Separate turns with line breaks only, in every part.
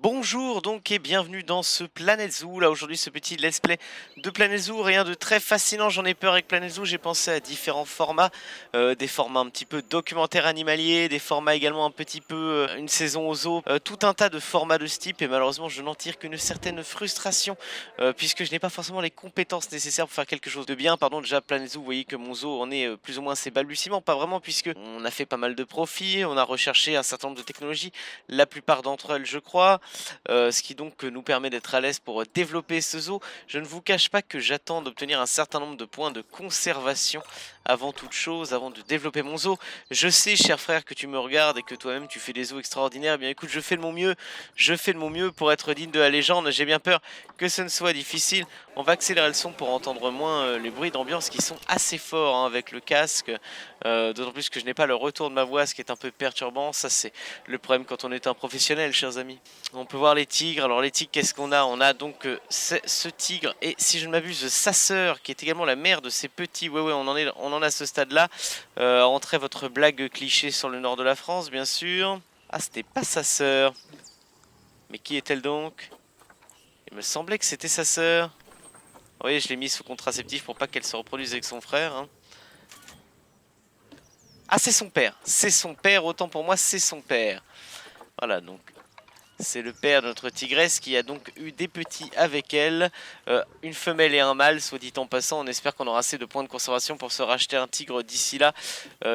Bonjour donc et bienvenue dans ce Planet Zoo. Là aujourd'hui ce petit let's play de Planet Zoo, rien de très fascinant, j'en ai peur avec Planet Zoo. J'ai pensé à différents formats, des formats un petit peu documentaires animaliers, des formats également un petit peu une saison au zoo, tout un tas de formats de ce type. Et malheureusement je n'en tire qu'une certaine frustration puisque je n'ai pas forcément les compétences nécessaires pour faire quelque chose de bien. Pardon, déjà Planet Zoo, vous voyez que mon zoo en est plus ou moins ses balbutiements, pas vraiment, puisque on a fait pas mal de profits, on a recherché un certain nombre de technologies, la plupart d'entre elles je crois. Ce qui donc nous permet d'être à l'aise pour développer ce zoo. Je ne vous cache pas que j'attends d'obtenir un certain nombre de points de conservation avant toute chose, avant de développer mon zoo. Je sais, cher frère, que tu me regardes et que toi-même tu fais des zoos extraordinaires. Eh bien écoute, je fais de mon mieux, je fais de mon mieux pour être digne de la légende. J'ai bien peur que ce ne soit difficile. On va accélérer le son pour entendre moins les bruits d'ambiance qui sont assez forts hein, avec le casque. D'autant plus que je n'ai pas le retour de ma voix, ce qui est un peu perturbant. Ça c'est le problème quand on est un professionnel, chers amis. On peut voir les tigres. Alors les tigres, qu'est-ce qu'on a? On a donc ce tigre et si je ne m'abuse sa sœur qui est également la mère de ces petits. Ouais, on en est à ce stade-là. Entrez votre blague cliché sur le nord de la France, bien sûr. Ah, c'était pas sa sœur. Mais qui est-elle donc? Il me semblait que c'était sa sœur. Oui, je l'ai mis sous contraceptif pour pas qu'elle se reproduise avec son frère. Hein. Ah, c'est son père. C'est son père. Autant pour moi, c'est son père. Voilà, donc c'est le père de notre tigresse qui a donc eu des petits avec elle, une femelle et un mâle, soit dit en passant. On espère qu'on aura assez de points de conservation pour se racheter un tigre d'ici là,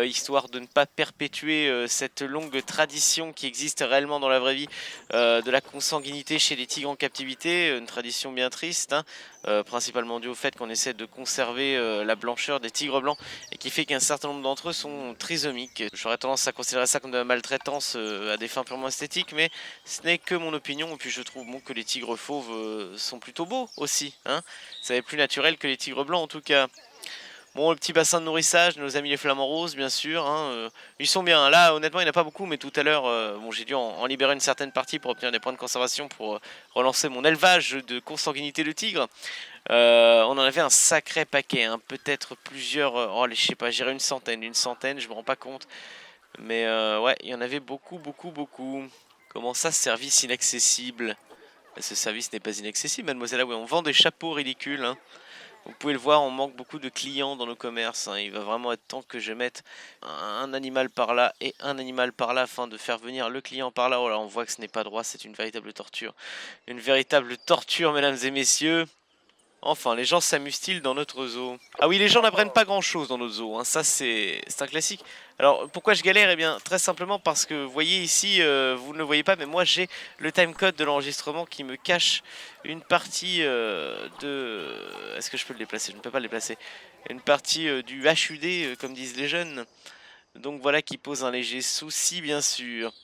histoire de ne pas perpétuer cette longue tradition qui existe réellement dans la vraie vie, de la consanguinité chez les tigres en captivité, une tradition bien triste, hein, principalement due au fait qu'on essaie de conserver la blancheur des tigres blancs, et qui fait qu'un certain nombre d'entre eux sont trisomiques. J'aurais tendance à considérer ça comme de la maltraitance à des fins purement esthétiques, mais ce n'est que mon opinion, et puis je trouve bon que les tigres fauves sont plutôt beaux aussi, hein. Ça est plus naturel que les tigres blancs en tout cas. Bon, le petit bassin de nourrissage, nos amis les flamants roses, bien sûr, hein, ils sont bien. Là, honnêtement, il n'y en a pas beaucoup, mais tout à l'heure, bon, j'ai dû en libérer une certaine partie pour obtenir des points de conservation pour relancer mon élevage de consanguinité de tigre. On en avait un sacré paquet, hein, peut-être plusieurs, oh, je sais pas, j'irais une centaine, je me rends pas compte. Mais ouais, il y en avait beaucoup, beaucoup, beaucoup. Comment ça, service inaccessible? Ce service n'est pas inaccessible, mademoiselle. Ah oui, on vend des chapeaux ridicules. Hein. Vous pouvez le voir, on manque beaucoup de clients dans nos commerces. Hein. Il va vraiment être temps que je mette un animal par là et un animal par là afin de faire venir le client par là. Oh là, on voit que ce n'est pas droit, c'est une véritable torture. Une véritable torture, mesdames et messieurs. Enfin, les gens s'amusent-ils dans notre zoo? Ah oui, les gens n'apprennent pas grand-chose dans notre zoo, hein. Ça c'est un classique. Alors, pourquoi je galère? Eh bien, très simplement parce que, vous voyez ici, vous ne le voyez pas, mais moi j'ai le timecode de l'enregistrement qui me cache une partie de... Est-ce que je peux le déplacer? Je ne peux pas le déplacer. Une partie du HUD, comme disent les jeunes. Donc voilà qui pose un léger souci, bien sûr.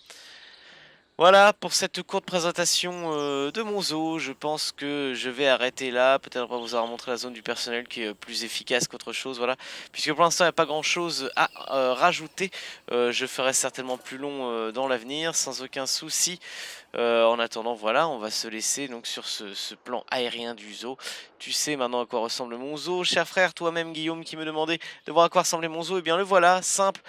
Voilà pour cette courte présentation de mon zoo. Je pense que je vais arrêter là. Peut-être après vous avoir montré la zone du personnel qui est plus efficace qu'autre chose. Voilà. Puisque pour l'instant il n'y a pas grand chose à rajouter. Je ferai certainement plus long dans l'avenir sans aucun souci. En attendant, voilà, on va se laisser donc sur ce plan aérien du zoo. Tu sais maintenant à quoi ressemble mon zoo, cher frère, toi-même Guillaume qui me demandait de voir à quoi ressemblait mon zoo. Et bien le voilà, simple,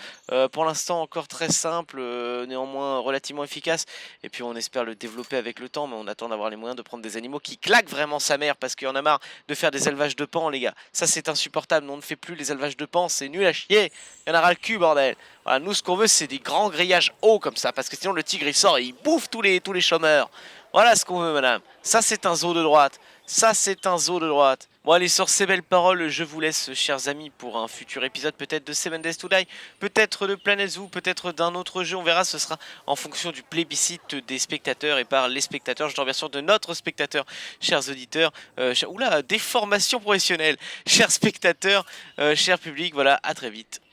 pour l'instant encore très simple, néanmoins relativement efficace. Et puis on espère le développer avec le temps, mais on attend d'avoir les moyens de prendre des animaux qui claquent vraiment sa mère, parce qu'il y en a marre de faire des élevages de pans, les gars. Ça c'est insupportable, on ne fait plus les élevages de pans, c'est nul à chier. Il y en a ras le cul, bordel. Voilà, nous ce qu'on veut c'est des grands grillages hauts comme ça, parce que sinon le tigre il sort et il bouffe tous les chômeurs. Voilà ce qu'on veut, madame. Ça c'est un zoo de droite. Ça c'est un zoo de droite. Bon allez, sur ces belles paroles, je vous laisse, chers amis, pour un futur épisode peut-être de 7 Days to Die, peut-être de Planet Zoo, peut-être d'un autre jeu, on verra, ce sera en fonction du plébiscite des spectateurs et par les spectateurs, je parle bien sûr de notre spectateur, chers auditeurs, oula, déformation professionnelle, chers spectateurs, cher public, voilà, à très vite.